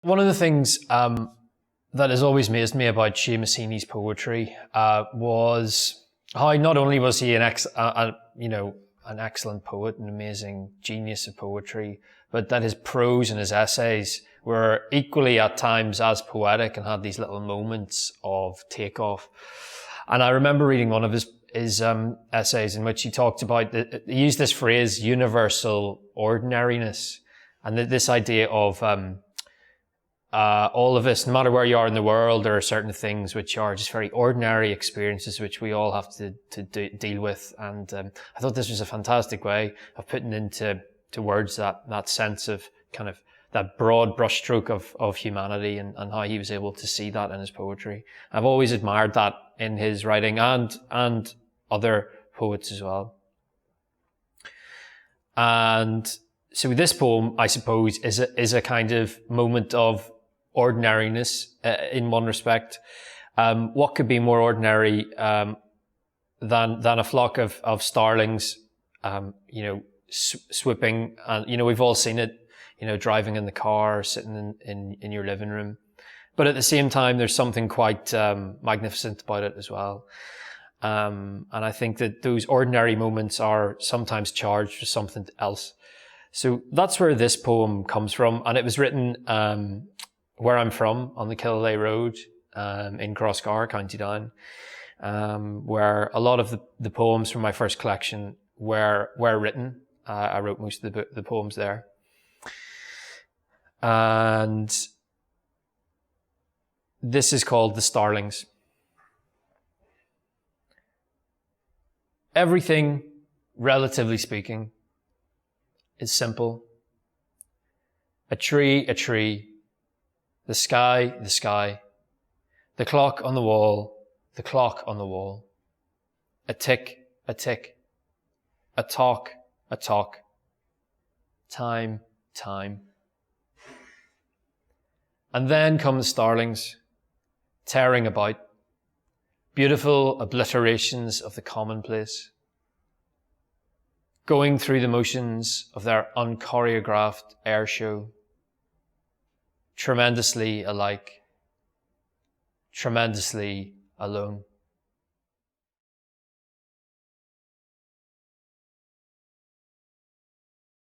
One of the things that has always amazed me about Jamison's poetry was how not only was he an excellent poet, an amazing genius of poetry, but that his prose and his essays were equally at times as poetic and had these little moments of takeoff. And I remember reading one of his essays in which he talked about, he used this phrase, universal ordinariness, and this idea of all of us, no matter where you are in the world, there are certain things which are just very ordinary experiences which we all have to deal with. And I thought this was a fantastic way of putting into words that sense of kind of that broad brushstroke of humanity and how he was able to see that in his poetry. I've always admired that in his writing and other poets as well. And so this poem, I suppose, is a kind of moment of ordinariness in one respect. What could be more ordinary than a flock of starlings, swooping, and we've all seen it, driving in the car, sitting in your living room. But at the same time, there's something quite magnificent about it as well. And I think that those ordinary moments are sometimes charged with something else. So that's where this poem comes from, and it was written where I'm from, on the Killaloe Road, in Crossgar, County Down, where a lot of the poems from my first collection were written. I wrote most of the poems there. And this is called The Starlings. Everything, relatively speaking, is simple. A tree, the sky, the clock on the wall, the clock on the wall, a tick, a talk, time. And then come the starlings, tearing about, beautiful obliterations of the commonplace, going through the motions of their unchoreographed air show, tremendously alike, tremendously alone.